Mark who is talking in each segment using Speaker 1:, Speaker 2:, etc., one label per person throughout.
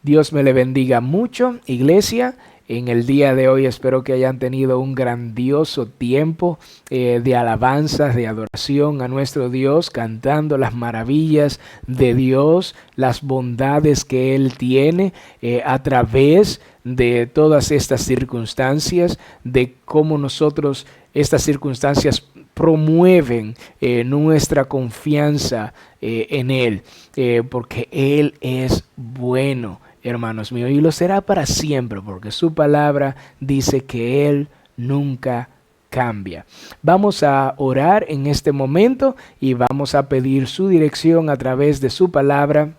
Speaker 1: Dios me le bendiga mucho, iglesia. En el día de hoy espero que hayan tenido un grandioso tiempo de alabanzas, de adoración a nuestro Dios, cantando las maravillas de Dios, las bondades que Él tiene a través de todas estas circunstancias, de cómo nosotros estas circunstancias promueven nuestra confianza en Él, porque Él es bueno. Hermanos míos, y lo será para siempre, porque su palabra dice que Él nunca cambia. Vamos a orar en este momento y vamos a pedir su dirección a través de su palabra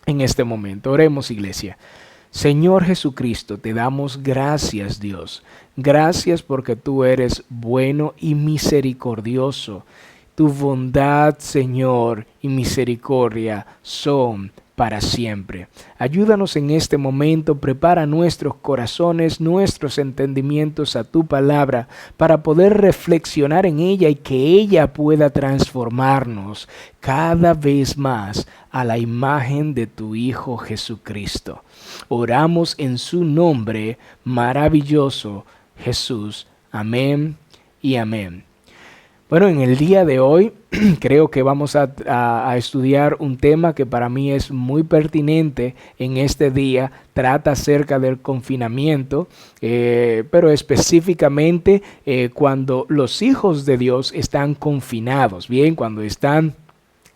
Speaker 1: en este momento. Oremos, iglesia. Señor Jesucristo, te damos gracias, Dios. Gracias porque tú eres bueno y misericordioso. Tu bondad, Señor, y misericordia son para siempre. Ayúdanos en este momento, prepara nuestros corazones, nuestros entendimientos a tu palabra para poder reflexionar en ella y que ella pueda transformarnos cada vez más a la imagen de tu Hijo Jesucristo. Oramos en su nombre maravilloso, Jesús. Amén y amén. Bueno, en el día de hoy creo que vamos a estudiar un tema que para mí es muy pertinente en este día. Trata acerca del confinamiento, pero específicamente cuando los hijos de Dios están confinados, bien, cuando están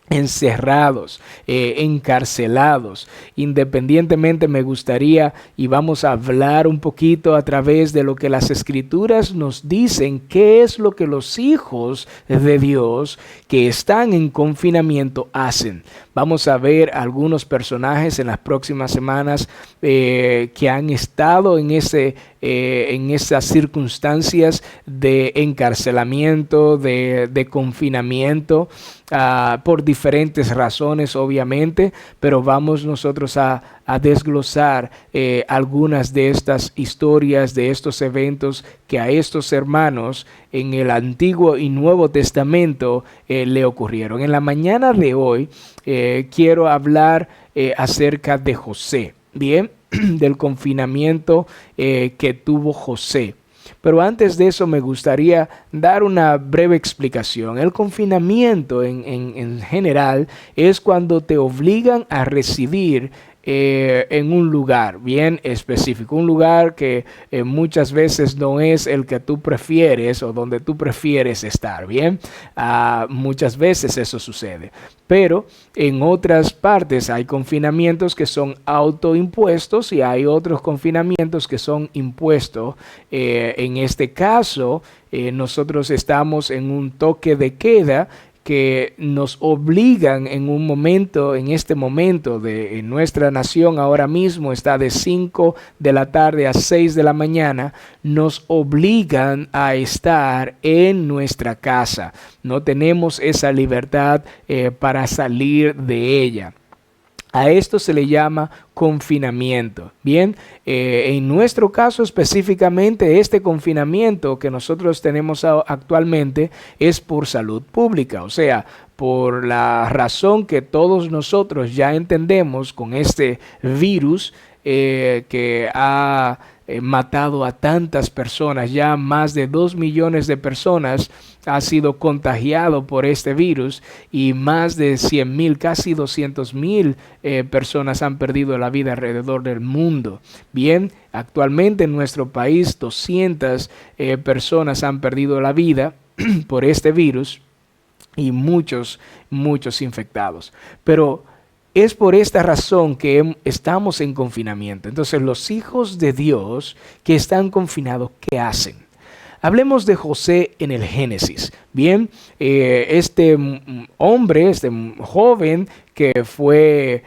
Speaker 1: encerrados, encarcelados. Independientemente, me gustaría y vamos a hablar un poquito a través de lo que las escrituras nos dicen, qué es lo que los hijos de Dios que están en confinamiento hacen. Vamos a ver algunos personajes en las próximas semanas que han estado en esas circunstancias de encarcelamiento, de confinamiento, por diferentes razones, obviamente, pero vamos nosotros a desglosar algunas de estas historias, de estos eventos que a estos hermanos en el Antiguo y Nuevo Testamento le ocurrieron. En la mañana de hoy quiero hablar acerca de José, bien, del confinamiento que tuvo José. Pero antes de eso me gustaría dar una breve explicación. El confinamiento en general es cuando te obligan a residir en un lugar bien específico, un lugar que muchas veces no es el que tú prefieres o donde tú prefieres estar, bien, muchas veces eso sucede, pero en otras partes hay confinamientos que son autoimpuestos y hay otros confinamientos que son impuestos. En este caso, nosotros estamos en un toque de queda que nos obligan en este momento en nuestra nación ahora mismo está de 5 de la tarde a 6 de la mañana, nos obligan a estar en nuestra casa. No tenemos esa libertad para salir de ella. A esto se le llama confinamiento. Bien, en nuestro caso específicamente, este confinamiento que nosotros tenemos actualmente es por salud pública, o sea, por la razón que todos nosotros ya entendemos con este virus que ha matado a tantas personas, ya más de 2 millones de personas ha sido contagiado por este virus y más de 100,000, casi 200,000 personas han perdido la vida alrededor del mundo. Bien, actualmente en nuestro país 200 personas han perdido la vida por este virus y muchos infectados. Pero es por esta razón que estamos en confinamiento. Entonces, los hijos de Dios que están confinados, ¿qué hacen? Hablemos de José en el Génesis. Bien, este hombre, este joven que fue,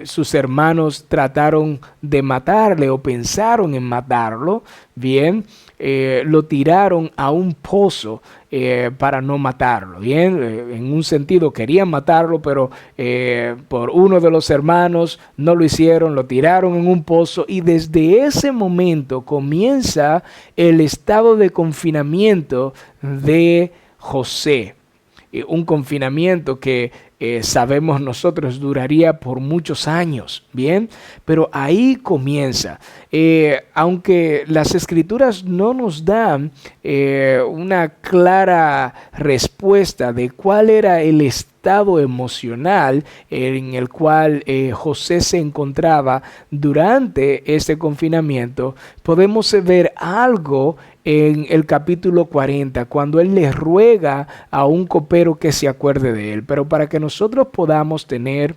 Speaker 1: sus hermanos trataron de matarle o pensaron en matarlo, bien, lo tiraron a un pozo para no matarlo, bien, en un sentido querían matarlo, pero por uno de los hermanos no lo hicieron, lo tiraron en un pozo y desde ese momento comienza el estado de confinamiento de José. Un confinamiento que sabemos nosotros duraría por muchos años, ¿bien? Pero ahí comienza. Aunque las escrituras no nos dan una clara respuesta de cuál era el estado emocional en el cual José se encontraba durante este confinamiento, podemos ver algo en el capítulo 40, cuando él le ruega a un copero que se acuerde de él. Pero para que nosotros podamos tener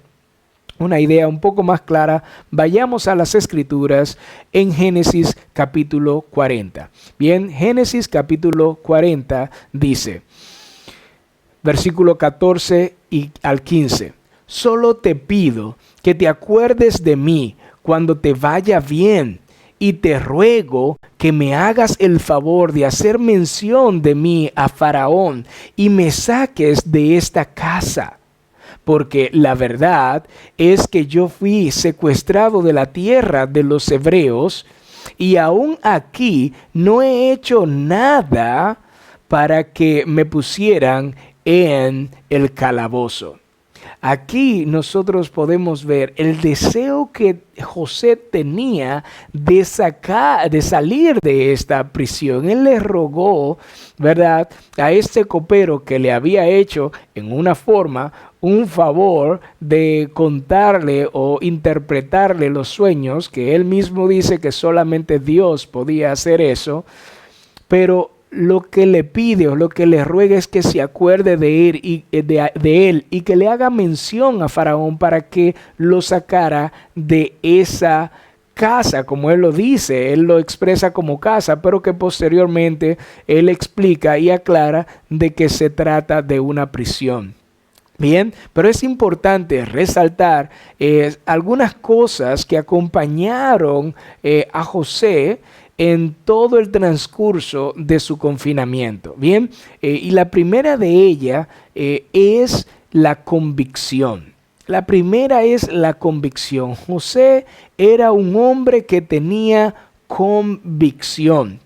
Speaker 1: una idea un poco más clara, vayamos a las escrituras en Génesis capítulo 40. Bien, Génesis capítulo 40 dice, versículo 14 y al 15, solo te pido que te acuerdes de mí cuando te vaya bien, y te ruego que me hagas el favor de hacer mención de mí a Faraón y me saques de esta casa. Porque la verdad es que yo fui secuestrado de la tierra de los hebreos y aún aquí no he hecho nada para que me pusieran en el calabozo. Aquí nosotros podemos ver el deseo que José tenía de salir de esta prisión. Él le rogó, ¿verdad?, a este copero que le había hecho en una forma un favor de contarle o interpretarle los sueños, que él mismo dice que solamente Dios podía hacer eso, pero lo que le pide o lo que le ruega es que se acuerde de él y que le haga mención a Faraón para que lo sacara de esa casa, como él lo dice, él lo expresa como casa, pero que posteriormente él explica y aclara de que se trata de una prisión. Bien, pero es importante resaltar algunas cosas que acompañaron a José en todo el transcurso de su confinamiento. Bien, y la primera de ellas es la convicción. La primera es la convicción. José era un hombre que tenía convicción.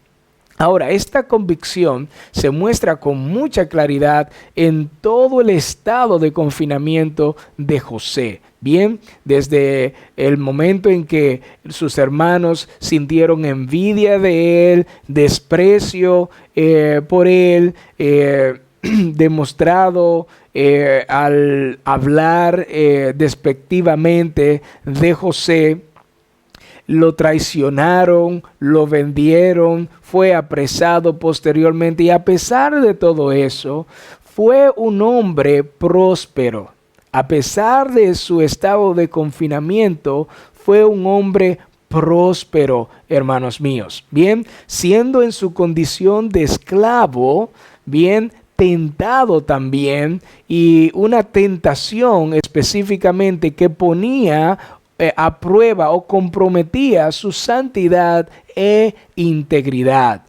Speaker 1: Ahora, esta convicción se muestra con mucha claridad en todo el estado de confinamiento de José. Bien, desde el momento en que sus hermanos sintieron envidia de él, desprecio por él, demostrado al hablar despectivamente de José, lo traicionaron, lo vendieron, fue apresado posteriormente y a pesar de todo eso, fue un hombre próspero. A pesar de su estado de confinamiento, fue un hombre próspero, hermanos míos. Bien, siendo en su condición de esclavo, bien, tentado también, y una tentación específicamente que ponía a prueba o comprometía su santidad e integridad.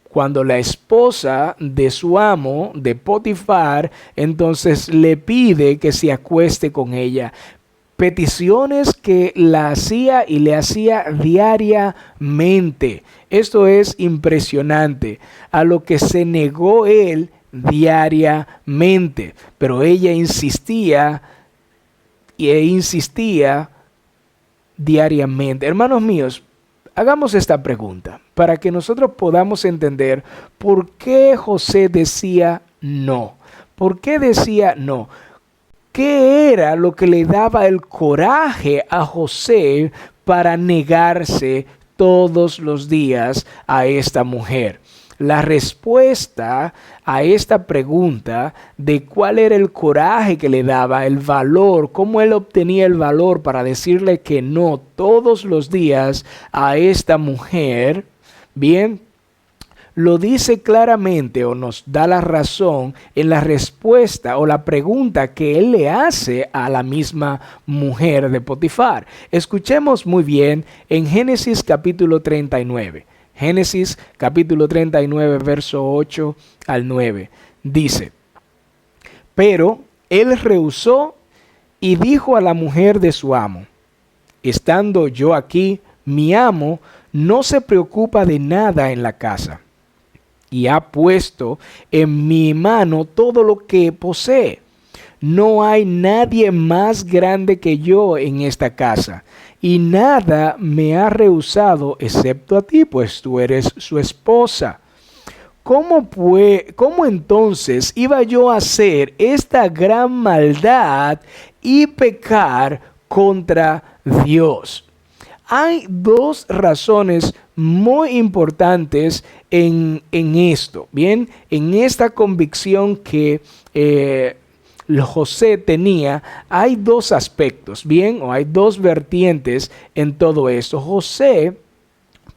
Speaker 1: Cuando la esposa de su amo, de Potifar, entonces le pide que se acueste con ella. Peticiones que la hacía y le hacía diariamente. Esto es impresionante. A lo que se negó él diariamente. Pero ella insistía diariamente. Hermanos míos, hagamos esta pregunta para que nosotros podamos entender por qué José decía no. ¿Por qué decía no? ¿Qué era lo que le daba el coraje a José para negarse todos los días a esta mujer? La respuesta a esta pregunta de cuál era el coraje que le daba, el valor, cómo él obtenía el valor para decirle que no todos los días a esta mujer, bien, lo dice claramente o nos da la razón en la respuesta o la pregunta que él le hace a la misma mujer de Potifar. Escuchemos muy bien en Génesis capítulo 39. Génesis capítulo 39, verso 8 al 9. Dice, pero él rehusó y dijo a la mujer de su amo, estando yo aquí, mi amo no se preocupa de nada en la casa y ha puesto en mi mano todo lo que posee. no hay nadie más grande que yo en esta casa, y nada me ha rehusado excepto a ti, pues tú eres su esposa. ¿Cómo entonces iba yo a hacer esta gran maldad y pecar contra Dios? Hay dos razones muy importantes en esto, ¿bien? En esta convicción que José tenía, hay dos aspectos, ¿bien? O hay dos vertientes en todo esto. José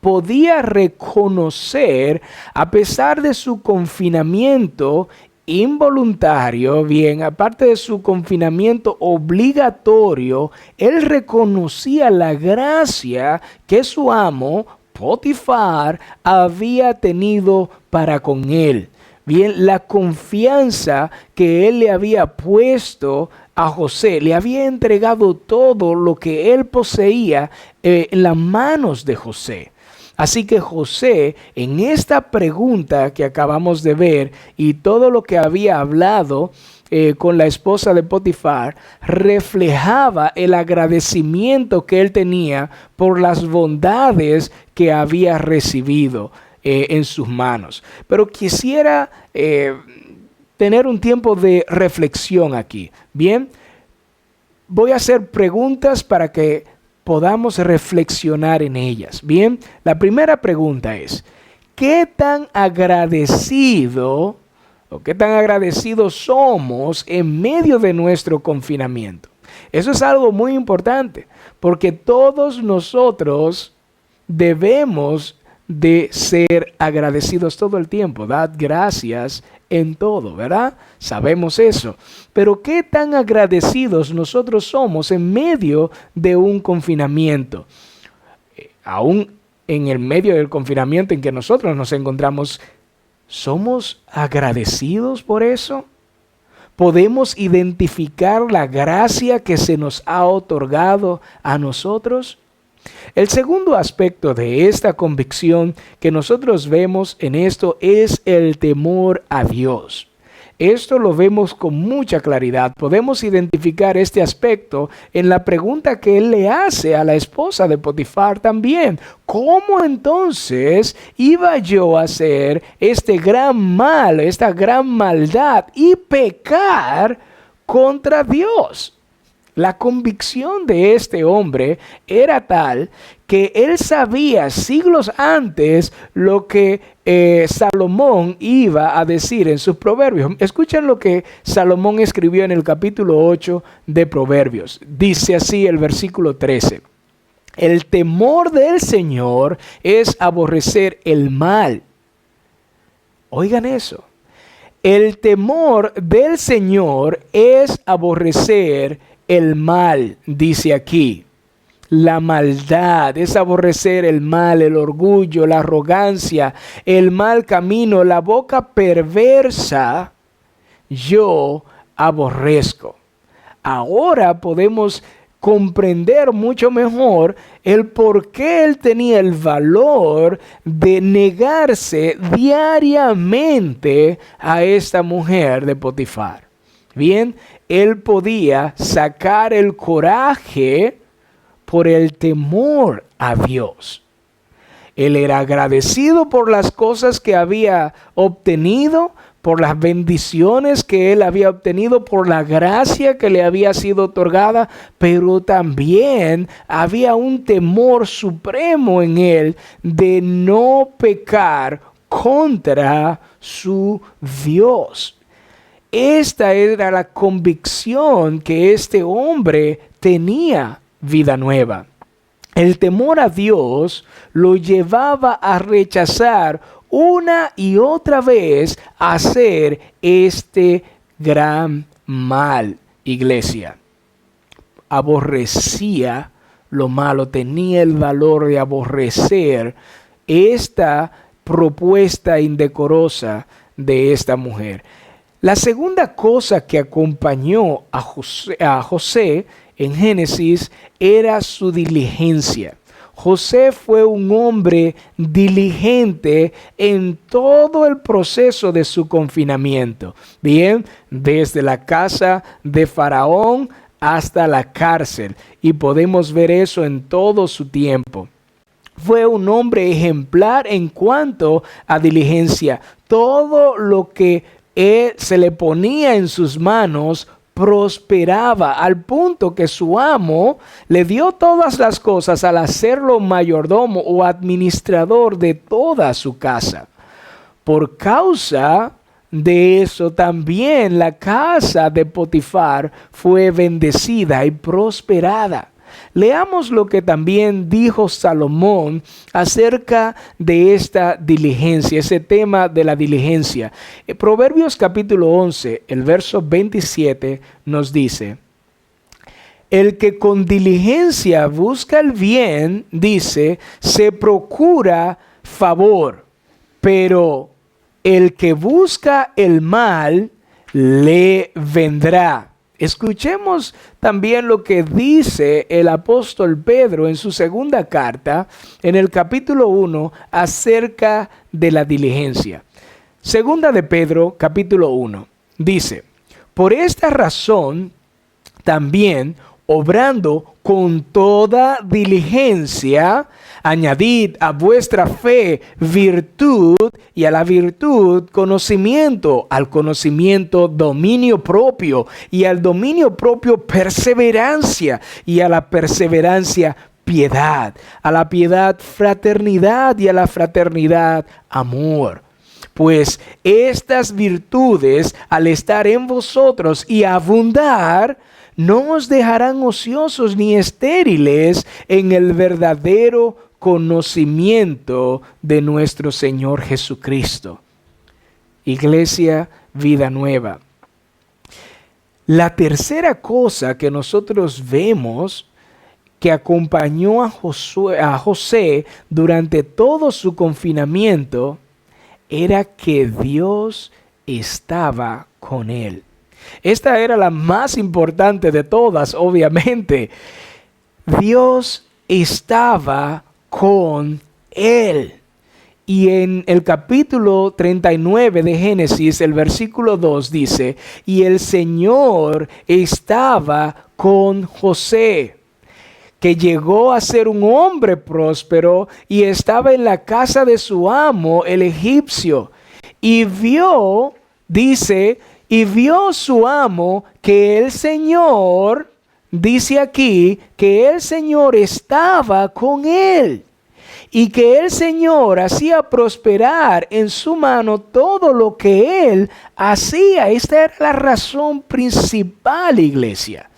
Speaker 1: podía reconocer, a pesar de su confinamiento involuntario, bien, aparte de su confinamiento obligatorio, él reconocía la gracia que su amo, Potifar, había tenido para con él. Bien, la confianza que él le había puesto a José, le había entregado todo lo que él poseía en las manos de José. Así que José, en esta pregunta que acabamos de ver y todo lo que había hablado con la esposa de Potifar, reflejaba el agradecimiento que él tenía por las bondades que había recibido en sus manos. Pero quisiera tener un tiempo de reflexión aquí. Bien, voy a hacer preguntas para que podamos reflexionar en ellas. Bien, la primera pregunta es, ¿qué tan agradecidos somos en medio de nuestro confinamiento? Eso es algo muy importante, porque todos nosotros debemos de ser agradecidos todo el tiempo. Dad gracias en todo, ¿verdad? Sabemos eso. Pero ¿qué tan agradecidos nosotros somos en medio de un confinamiento? Aún en el medio del confinamiento en que nosotros nos encontramos, ¿somos agradecidos por eso? ¿Podemos identificar la gracia que se nos ha otorgado a nosotros? El segundo aspecto de esta convicción que nosotros vemos en esto es el temor a Dios. Esto lo vemos con mucha claridad. Podemos identificar este aspecto en la pregunta que él le hace a la esposa de Potifar también. ¿Cómo entonces iba yo a hacer este gran mal, esta gran maldad y pecar contra Dios? La convicción de este hombre era tal que él sabía siglos antes lo que Salomón iba a decir en sus proverbios. Escuchen lo que Salomón escribió en el capítulo 8 de Proverbios. Dice así el versículo 13. El temor del Señor es aborrecer el mal. Oigan eso. El temor del Señor es aborrecer el mal, dice aquí. La maldad es aborrecer el mal, el orgullo, la arrogancia, el mal camino, la boca perversa, yo aborrezco. Ahora podemos comprender mucho mejor el por qué él tenía el valor de negarse diariamente a esta mujer de Potifar. Bien, él podía sacar el coraje por el temor a Dios. Él era agradecido por las cosas que había obtenido, por las bendiciones que él había obtenido, por la gracia que le había sido otorgada, pero también había un temor supremo en él de no pecar contra su Dios. Esta era la convicción que este hombre tenía vida nueva. El temor a Dios lo llevaba a rechazar una y otra vez hacer este gran mal, iglesia. Aborrecía lo malo, tenía el valor de aborrecer esta propuesta indecorosa de esta mujer. La segunda cosa que acompañó a José en Génesis era su diligencia. José fue un hombre diligente en todo el proceso de su confinamiento. Bien, desde la casa de Faraón hasta la cárcel. Y podemos ver eso en todo su tiempo. Fue un hombre ejemplar en cuanto a diligencia. Todo lo que se le ponía en sus manos prosperaba, al punto que su amo le dio todas las cosas al hacerlo mayordomo o administrador de toda su casa. Por causa de eso también la casa de Potifar fue bendecida y prosperada. Leamos lo que también dijo Salomón acerca de esta diligencia, ese tema de la diligencia. Proverbios capítulo 11, el verso 27 nos dice: el que con diligencia busca el bien, dice, se procura favor, pero el que busca el mal le vendrá. Escuchemos también lo que dice el apóstol Pedro en su segunda carta, en el capítulo 1, acerca de la diligencia. Segunda de Pedro, capítulo 1, dice: por esta razón, también, obrando con toda diligencia, añadid a vuestra fe virtud, y a la virtud conocimiento, al conocimiento dominio propio, y al dominio propio perseverancia, y a la perseverancia piedad, a la piedad fraternidad, y a la fraternidad amor. Pues estas virtudes, al estar en vosotros y abundar, no os dejarán ociosos ni estériles en el verdadero conocimiento de nuestro Señor Jesucristo. Iglesia Vida Nueva. La tercera cosa que nosotros vemos que acompañó a José durante todo su confinamiento era que Dios estaba con él. Esta era la más importante de todas, obviamente. Dios estaba con él. Y en el capítulo 39 de Génesis, el versículo 2 dice: y el Señor estaba con José, que llegó a ser un hombre próspero y estaba en la casa de su amo, el egipcio. Y vio, dice, y vio su amo que el Señor, dice aquí, que el Señor estaba con él y que el Señor hacía prosperar en su mano todo lo que él hacía. Esta era la razón principal, iglesia.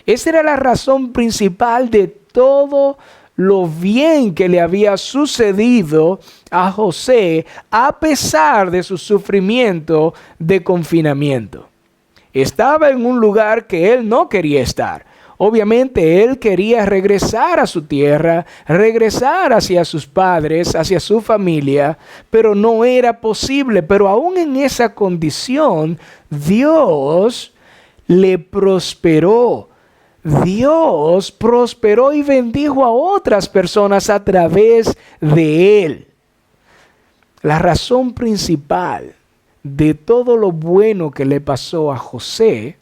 Speaker 1: Esta era la razón principal de todo lo bien que le había sucedido a José a pesar de su sufrimiento de confinamiento. Estaba en un lugar que él no quería estar. Obviamente él quería regresar a su tierra, regresar hacia sus padres, hacia su familia, pero no era posible. Pero aún en esa condición, Dios le prosperó. Dios prosperó y bendijo a otras personas a través de él. La razón principal de todo lo bueno que le pasó a José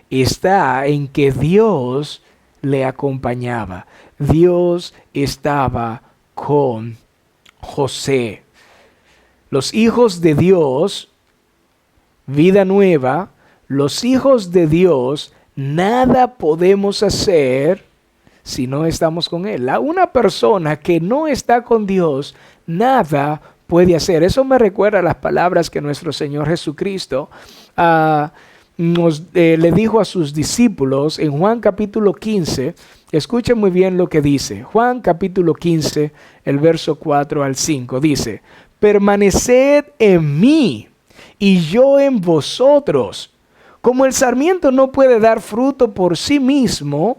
Speaker 1: está en que Dios le acompañaba. Dios estaba con José. Los hijos de Dios, Vida Nueva, los hijos de Dios, nada podemos hacer si no estamos con Él. Una persona que no está con Dios, nada puede hacer. Eso me recuerda a las palabras que nuestro Señor Jesucristo le dijo a sus discípulos en Juan capítulo 15. Escuchen muy bien lo que dice. Juan capítulo 15, el verso 4 al 5. Dice: permaneced en mí y yo en vosotros. Como el sarmiento no puede dar fruto por sí mismo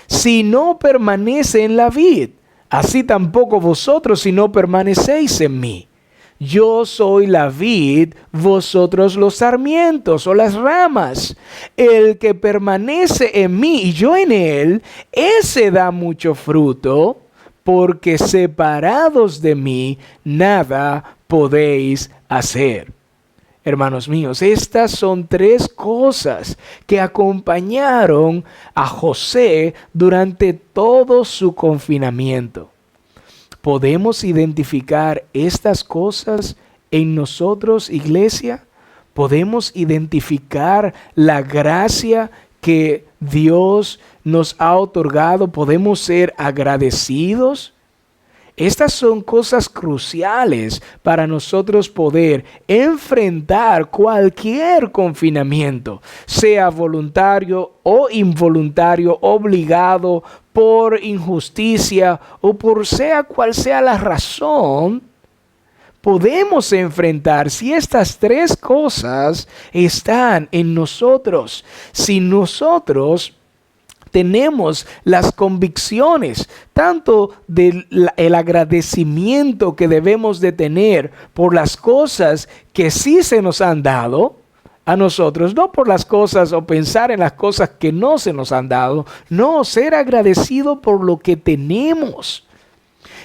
Speaker 1: si no permanece en la vid, así tampoco vosotros si no permanecéis en mí. Yo soy la vid, vosotros los sarmientos o las ramas. El que permanece en mí y yo en él, ese da mucho fruto, porque separados de mí nada podéis hacer. Hermanos míos, estas son tres cosas que acompañaron a José durante todo su confinamiento. ¿Podemos identificar estas cosas en nosotros, iglesia? ¿Podemos identificar la gracia que Dios nos ha otorgado? ¿Podemos ser agradecidos? Estas son cosas cruciales para nosotros poder enfrentar cualquier confinamiento, sea voluntario o involuntario, obligado por injusticia o por sea cual sea la razón. Podemos enfrentar si estas tres cosas están en nosotros. Si nosotros tenemos las convicciones, tanto del agradecimiento que debemos de tener por las cosas que sí se nos han dado a nosotros, no por las cosas o pensar en las cosas que no se nos han dado, no, ser agradecido por lo que tenemos.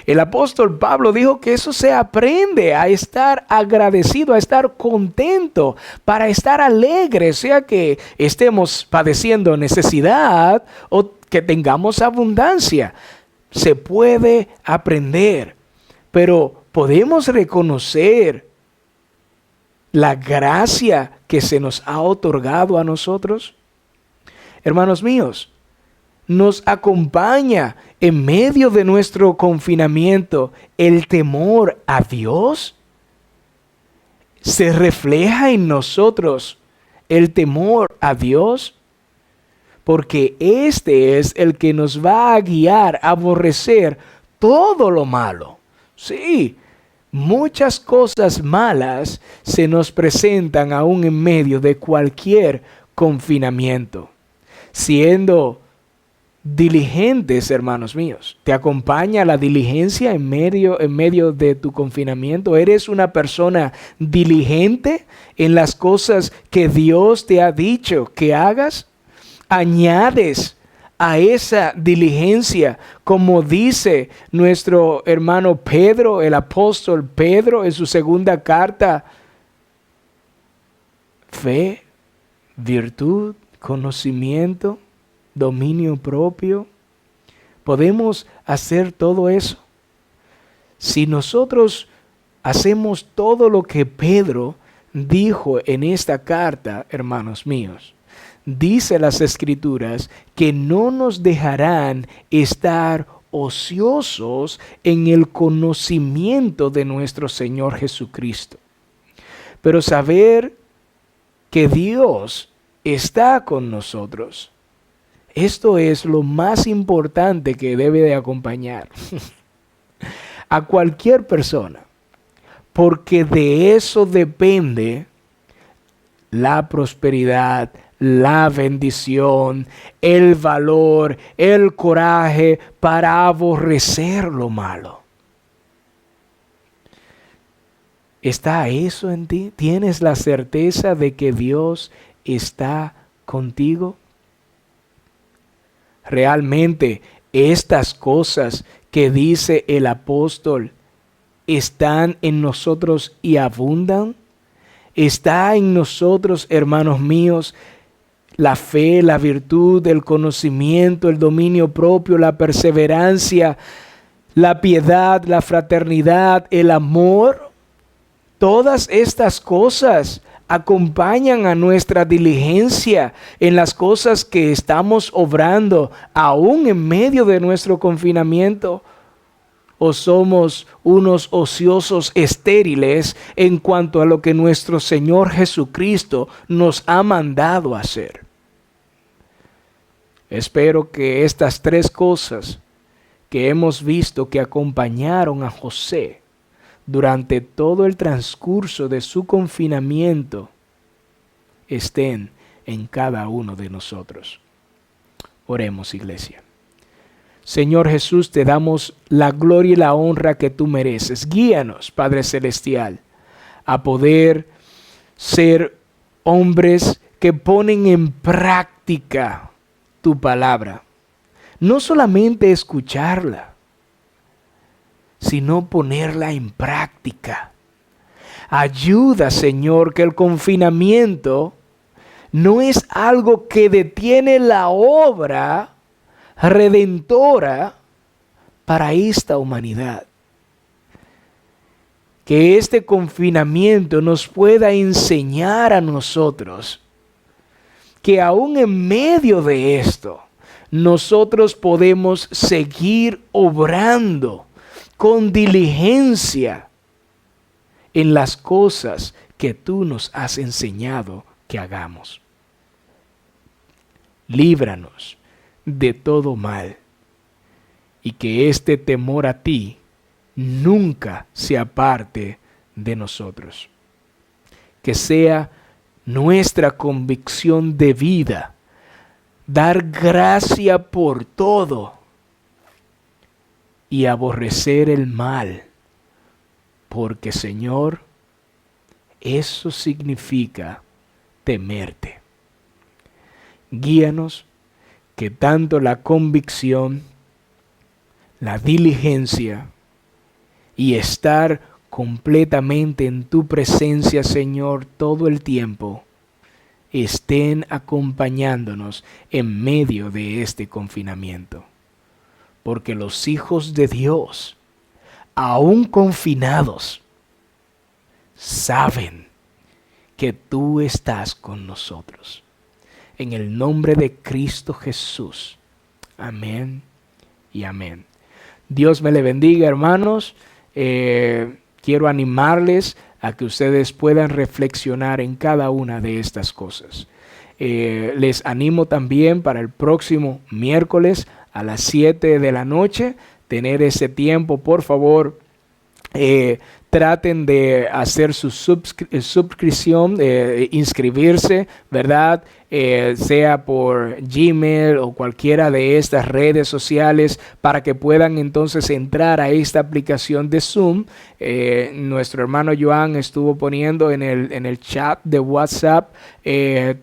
Speaker 1: El apóstol Pablo dijo que eso se aprende a estar agradecido, a estar contento, para estar alegre, sea que estemos padeciendo necesidad o que tengamos abundancia. Se puede aprender, pero podemos reconocer la gracia que se nos ha otorgado a nosotros. Hermanos míos, nos acompaña en medio de nuestro confinamiento el temor a Dios. ¿Se refleja en nosotros el temor a Dios? Porque este es el que nos va a guiar a aborrecer todo lo malo. Sí, muchas cosas malas se nos presentan aún en medio de cualquier confinamiento. Siendo diligentes, hermanos míos. ¿Te acompaña la diligencia en medio de tu confinamiento? ¿Eres una persona diligente en las cosas que Dios te ha dicho que hagas? ¿Añades a esa diligencia, como dice nuestro hermano Pedro, el apóstol Pedro, en su segunda carta, fe, virtud, conocimiento, dominio propio? ¿Podemos hacer todo eso? Si nosotros hacemos todo lo que Pedro dijo en esta carta, hermanos míos, dice las Escrituras que no nos dejarán estar ociosos en el conocimiento de nuestro Señor Jesucristo. Pero saber que Dios está con nosotros, esto es lo más importante que debe de acompañar a cualquier persona, porque de eso depende la prosperidad, la bendición, el valor, el coraje para aborrecer lo malo. ¿Está eso en ti? ¿Tienes la certeza de que Dios está contigo? Realmente estas cosas que dice el apóstol están en nosotros y abundan. Está en nosotros, hermanos míos, la fe, la virtud, el conocimiento, el dominio propio, la perseverancia, la piedad, la fraternidad, el amor. Todas estas cosas acompañan a nuestra diligencia en las cosas que estamos obrando, aún en medio de nuestro confinamiento. ¿O somos unos ociosos estériles en cuanto a lo que nuestro Señor Jesucristo nos ha mandado hacer? Espero que estas tres cosas que hemos visto que acompañaron a José durante todo el transcurso de su confinamiento estén en cada uno de nosotros. Oremos, iglesia. Señor Jesús, te damos la gloria y la honra que tú mereces. Guíanos, Padre Celestial, a poder ser hombres que ponen en práctica tu palabra. No solamente escucharla, sino ponerla en práctica. Ayuda, Señor, que el confinamiento no es algo que detiene la obra redentora para esta humanidad. Que este confinamiento nos pueda enseñar a nosotros que aún en medio de esto, nosotros podemos seguir obrando con diligencia en las cosas que tú nos has enseñado que hagamos. Líbranos de todo mal y que este temor a ti nunca se aparte de nosotros. Que sea nuestra convicción de vida dar gracia por todo y aborrecer el mal, porque Señor, eso significa temerte. Guíanos que tanto la convicción, la diligencia y estar completamente en tu presencia, Señor, todo el tiempo, estén acompañándonos en medio de este confinamiento. Porque los hijos de Dios, aún confinados, saben que tú estás con nosotros. En el nombre de Cristo Jesús. Amén y amén. Dios me le bendiga, hermanos. Quiero animarles a que ustedes puedan reflexionar en cada una de estas cosas. Les animo también para el próximo miércoles a las 7 de la noche, tener ese tiempo, por favor. Traten de hacer su suscripción, inscribirse, ¿verdad? Sea por Gmail o cualquiera de estas redes sociales para que puedan entonces entrar a esta aplicación de Zoom. Nuestro hermano Joan estuvo poniendo en el chat de WhatsApp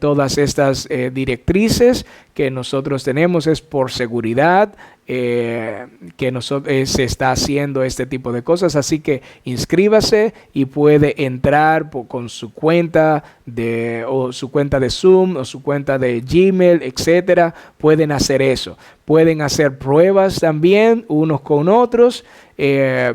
Speaker 1: todas estas directrices que nosotros tenemos. Es por seguridad que se está haciendo este tipo de cosas, así que inscríbase y puede entrar con su cuenta o su cuenta de Zoom o su cuenta de Gmail, etcétera. Pueden hacer eso. Pueden hacer pruebas también unos con otros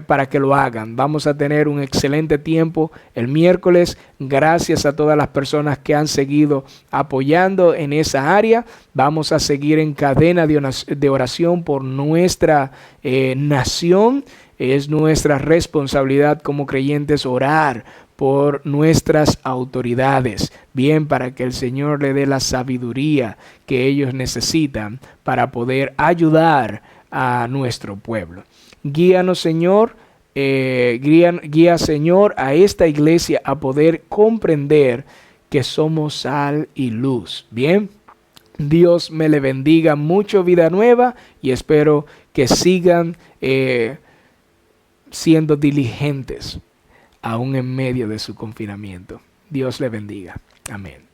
Speaker 1: para que lo hagan. Vamos a tener un excelente tiempo el miércoles. Gracias a todas las personas que han seguido apoyando en esa área. Vamos a seguir en cadena de oración por nuestra nación. Es nuestra responsabilidad como creyentes orar por nuestras autoridades, bien, para que el Señor le dé la sabiduría que ellos necesitan para poder ayudar a nuestro pueblo. Guíanos, Señor, guía, Señor, a esta iglesia a poder comprender que somos sal y luz, bien. Dios me le bendiga mucho, Vida Nueva, y espero que sigan siendo diligentes aún en medio de su confinamiento. Dios le bendiga. Amén.